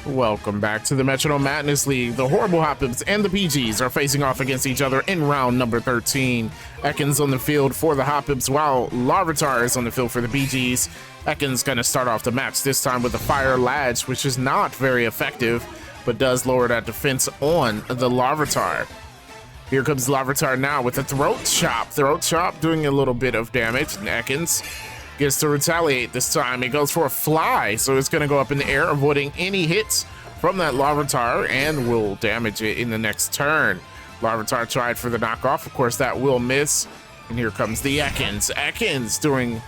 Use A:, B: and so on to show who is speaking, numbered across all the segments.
A: Welcome back to the Metronome Madness League. The horrible Hoppips and the Beegees are facing off against each other in round number 13. Ekans on the field for the Hoppips, while Larvitar is on the field for the Beegees. Ekans gonna start off the match this time with a Fire Ledge, which is not very effective, but does lower that defense on the Larvitar. Here comes Larvitar now with a Throat Chop. Throat Chop doing a little bit of damage, and Ekans gets to retaliate this time. It goes for a Fly, so it's going to go up in the air, avoiding any hits from that Larvitar, and will damage it in the next turn. Larvitar tried for the knockoff. Of course, that will miss. And here comes the Ekans. Ekans doing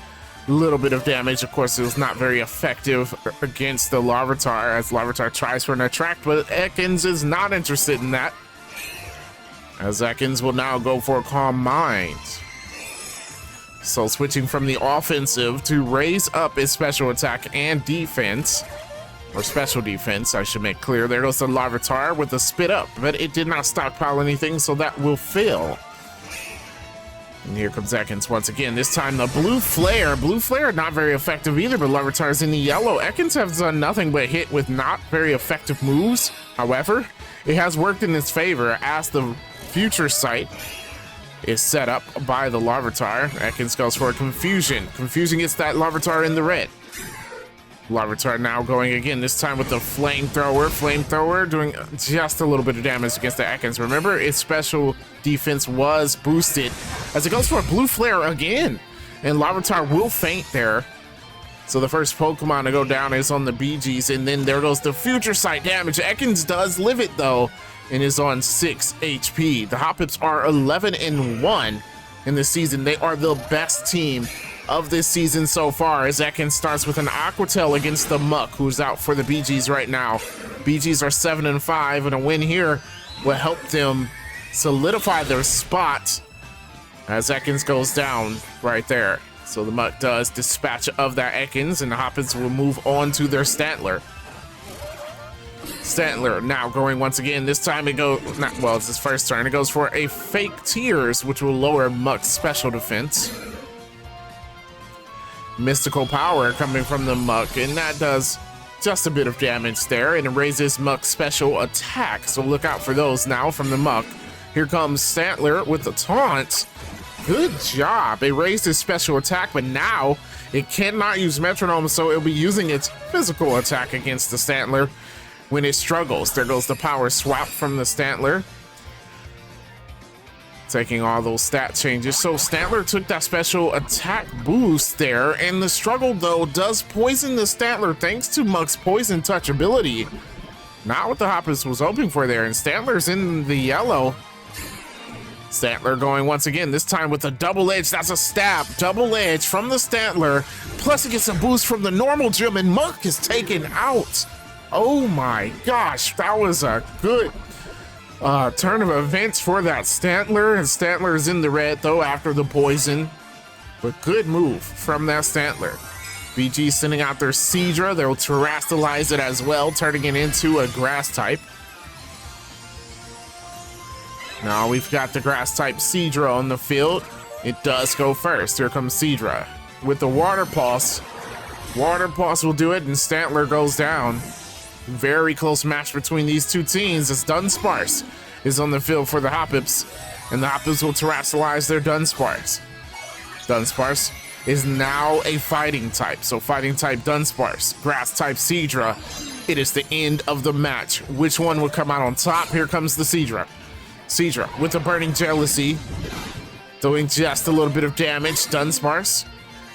A: a little bit of damage. Of course, it was not very effective against the Larvitar, as Larvitar tries for an attract, but Ekans is not interested in that, as Ekans will now go for a Calm Mind. So switching from the offensive to raise up his special attack and defense, or special defense, I should make clear. There goes the Larvitar with a Spit Up, but it did not stockpile anything, so that will fail. And here comes Ekans once again. This time the Blue Flare. Blue Flare not very effective either, but Larvitar is in the yellow. Ekans has done nothing but hit with not very effective moves. However, it has worked in his favor as the Future Sight is set up by the Larvitar. Ekans goes for a Confusion. Confusion gets that Larvitar in the red. Larvitar now going again, this time with the Flamethrower. Flamethrower doing just a little bit of damage against the Ekans. Remember, its special defense was boosted, as it goes for a Blue Flare again. And Larvitar will faint there. So the first Pokemon to go down is on the Beegees, and then there goes the Future Sight damage. Ekans does live it though, and is on 6 HP. The Hoppips are 11-1 in this season. They are the best team of this season so far, as Ekans starts with an Aqua Tail against the Muck, who's out for the Beegees right now. Beegees are 7-5, and a win here will help them solidify their spot as Ekans goes down right there. So the Muck does dispatch of that Ekans, and the Hoppips will move on to their Stantler. Stantler now going once again. This time it goes, well, it's his first turn. It goes for a Fake Tears, which will lower Muck's special defense. Mystical Power coming from the Muck, and that does just a bit of damage there, and it raises Muck's special attack. So look out for those now from the Muck. Here comes Stantler with the Taunt. Good job. It raised his special attack, but now it cannot use Metronome, so it'll be using its physical attack against the Stantler when it struggles. There goes the Power Swap from the Stantler, taking all those stat changes. So Stantler took that special attack boost there, and the struggle though does poison the Stantler thanks to Muck's Poison Touch ability. Not what the Hoppips was hoping for there, and Stantler's in the yellow. Stantler going once again, this time with a Double Edge. That's a stab. Double Edge from the Stantler, plus it gets a boost from the normal gym, and Muck is taken out. Oh my gosh, that was a good turn of events for that Stantler, and Stantler is in the red though after the poison, but good move from that Stantler. BG sending out their Seadra. They'll terrestrialize it as well, turning it into a Grass type. Now we've got the Grass type Seadra on the field. It does go first. Here comes Seadra with the Water Pulse. Water Pulse will do it, and Stantler goes down. Very close match between these two teams, as Dunsparce is on the field for the Hoppips, and the Hoppips will terrestrialize their Dunsparce. Dunsparce is now a Fighting type, so Fighting type Dunsparce, Grass type Seadra. It is the end of the match. Which one will come out on top? Here comes the Seadra. Seadra with a Burning Jealousy, doing just a little bit of damage. Dunsparce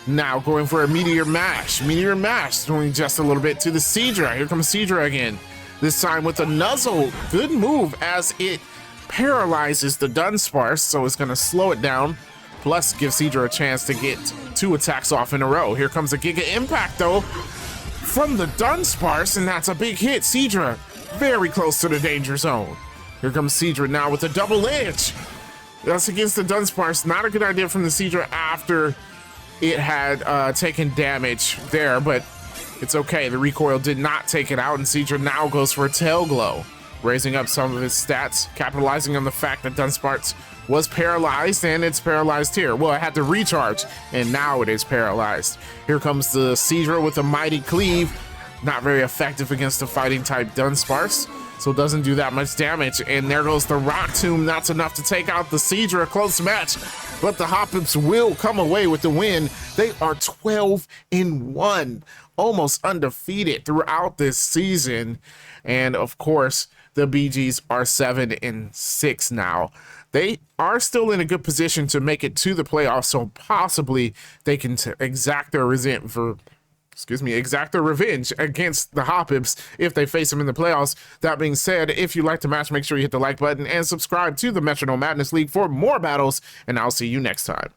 A: now going for a Meteor Mash. Meteor Mash doing just a little bit to the Seadra. Here comes Seadra again. This time with a Nuzzle. Good move, as it paralyzes the Dunsparce, so it's going to slow it down. Plus give Seadra a chance to get 2 attacks off in a row. Here comes a Giga Impact though from the Dunsparce, and that's a big hit. Seadra very close to the danger zone. Here comes Seadra now with a Double Edge. That's against the Dunsparce. Not a good idea from the Seadra after it had taken damage there, but it's okay. The recoil did not take it out, and Seadra now goes for a Tail Glow, raising up some of his stats, capitalizing on the fact that Dunsparce was paralyzed, and it's paralyzed here. Well, it had to recharge, and now it is paralyzed. Here comes the Seadra with a Mighty Cleave. not very effective against the fighting type Dunsparce, so it doesn't do that much damage. And there goes the Rock Tomb. That's enough to take out the Seadra. Close match, but the Hoppips will come away with the win. They are 12-1, almost undefeated throughout this season. And of course, the Beegees are 7-6 now. They are still in a good position to make it to the playoffs, so possibly they can exact their revenge against the Hoppips if they face them in the playoffs. That being said, if you like the match, make sure you hit the like button and subscribe to the Metronome Madness League for more battles, and I'll see you next time.